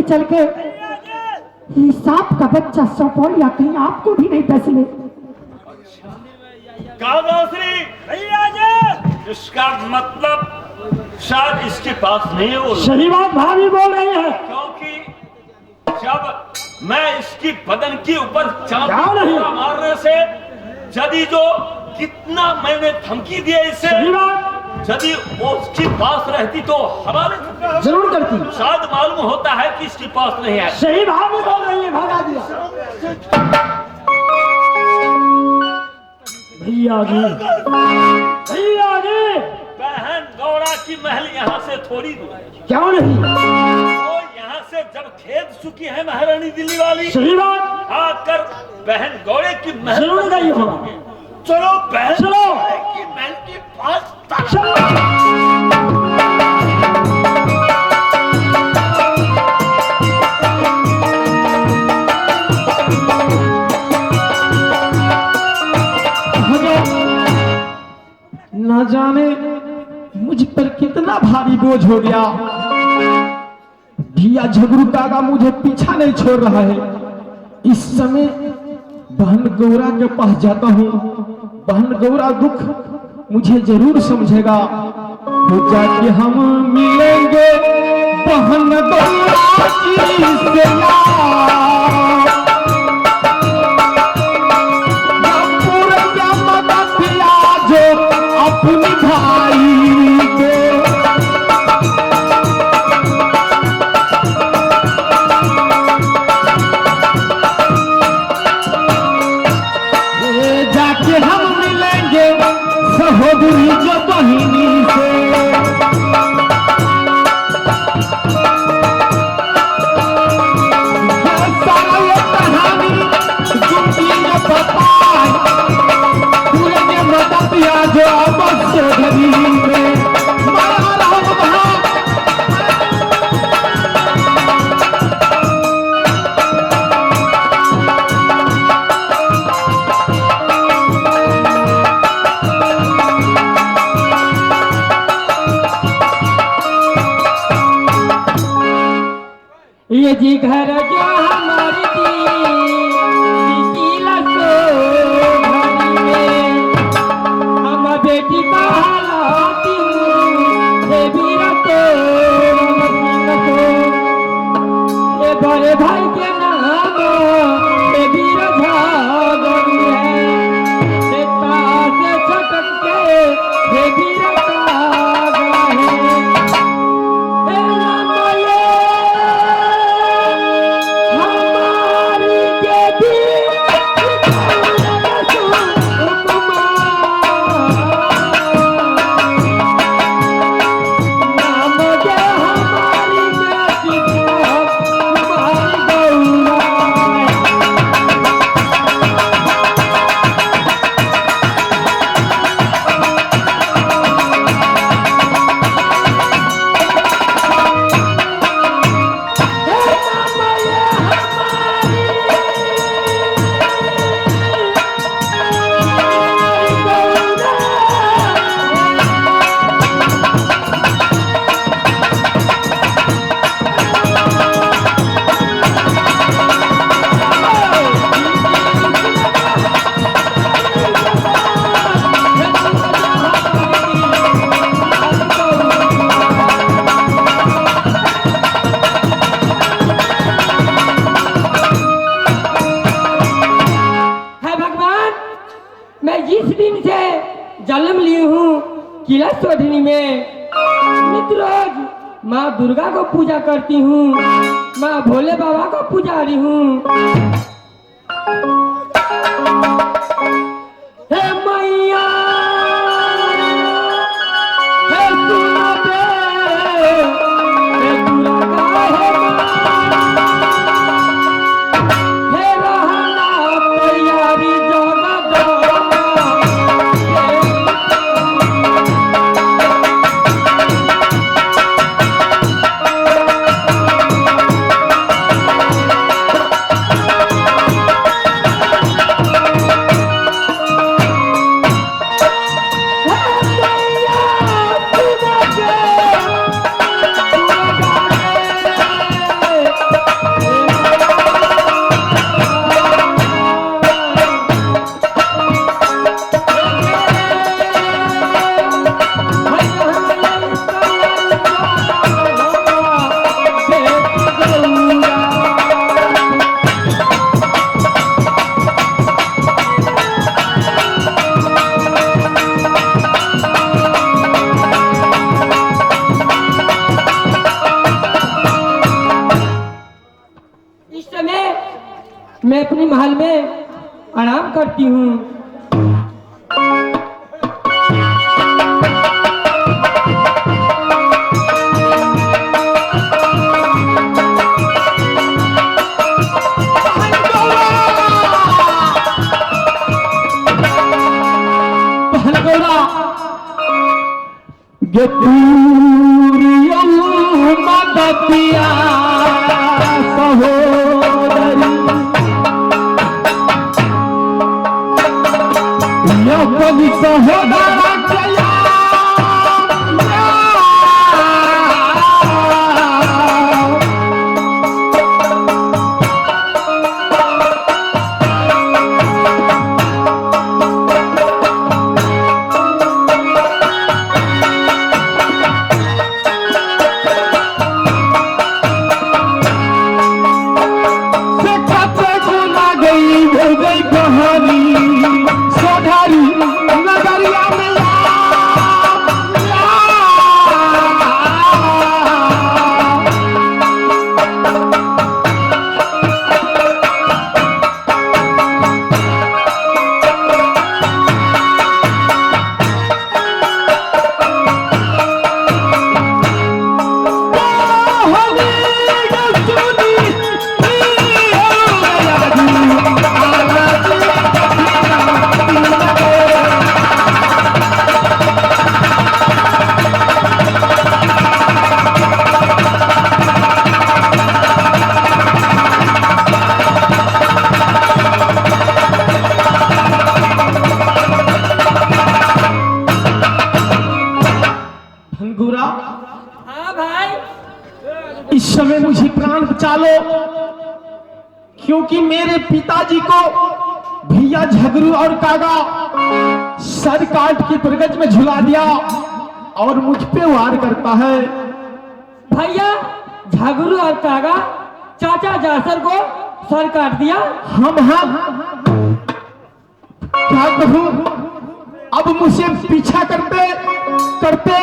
चल के ये सांप का बच्चा सौंप या कहीं आपको भी नहीं डस ले। इसका मतलब शायद इसके पास नहीं है। वो सही बात भाभी बोल रही है, क्योंकि जब मैं इसकी बदन के ऊपर नहीं मारने से यदि जो कितना मैंने धमकी दिया इसे, यदि वो उसके पास रहती तो हमारे जरूर करती। शायद मालूम होता है कि इसके पास नहीं है। सही भाभी बोल रही है, भगा दिया। भैया जी, भैया जी, बहन गौड़ा की महल यहाँ से थोड़ी दूर है। क्यों नहीं? वो यहाँ से जब खेद चुकी है महारानी दिल्ली वाली, सही बात, आकर बहन गौड़े की महल जरूर गई हो। चलो बहन चलो की महल के पास न जाने मुझ पर कितना भारी बोझ हो गया। भैया झगड़ू काका मुझे पीछा नहीं छोड़ रहा है। इस समय बहन गौरा के पास जाता हूँ, बहन गौरा दुख मुझे जरूर समझेगा। हो जाके हम मिलेंगे बहन गौरा की से अपनी भाई को। जाके हम मिलेंगे सहोदरी जो बहिनी से। सारा ये कहानी जिंदगी में बताए पूरे में मदद दिया जो सहोदरी में मारा रहो ये जी घर जो हमारी बेटी का हालाती ये बड़े भाई के नाम ये वीर भागन है, से छटक के ये वीर जन्म ली हूँ किला सोधनी में। नित्य रोज माँ दुर्गा को पूजा करती हूँ, माँ भोले बाबा को पुजारी हूँ। हे मैया हे सुनो दे, हे दुर्गा हे हे रहना तैयारी महल में आराम करती हूँ। गे पूरियों मदतिया सहोदरी यो कवि सहोदरा चया इस समय मुझे प्राण बचा लो, क्योंकि मेरे पिताजी को भैया झगरू और कागा सर काट के प्रगज में झुला दिया और मुझ पे वार करता है। भैया झगरू और कागा चाचा जासर को सर काट दिया। हम क्या कहूं, अब मुझे पीछा करते करते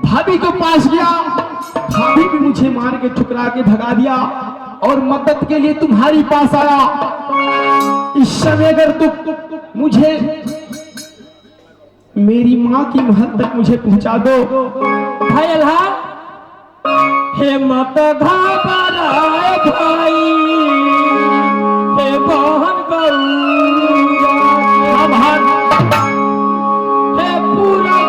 भाभी को पास गया, भाभी भी मुझे मार के ठुकरा के भगा दिया और मदद के लिए तुम्हारी पास आया। इस समय अगर तुम मुझे मेरी माँ की महल तक मुझे पहुंचा दो। भाई अल्हा हे मत घबराए भाई, हे बहन गौरा, हे पूरा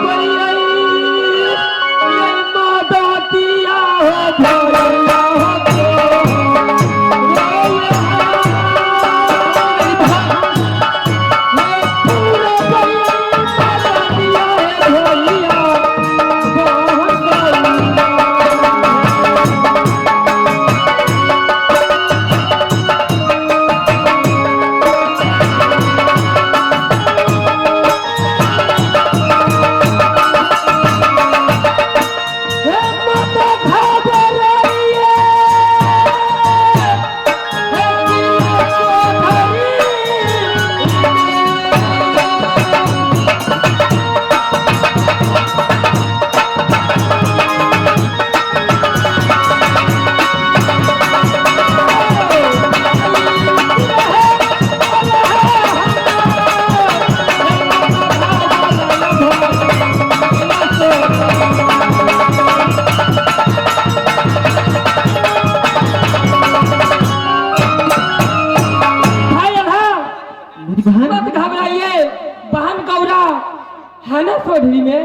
है ना चौधरी में।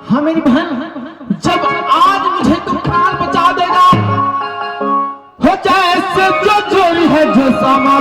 हाँ मेरी बहन, जब आज मुझे तुम प्राण बचा देगा, हो जाए जो चोरी है जो सामान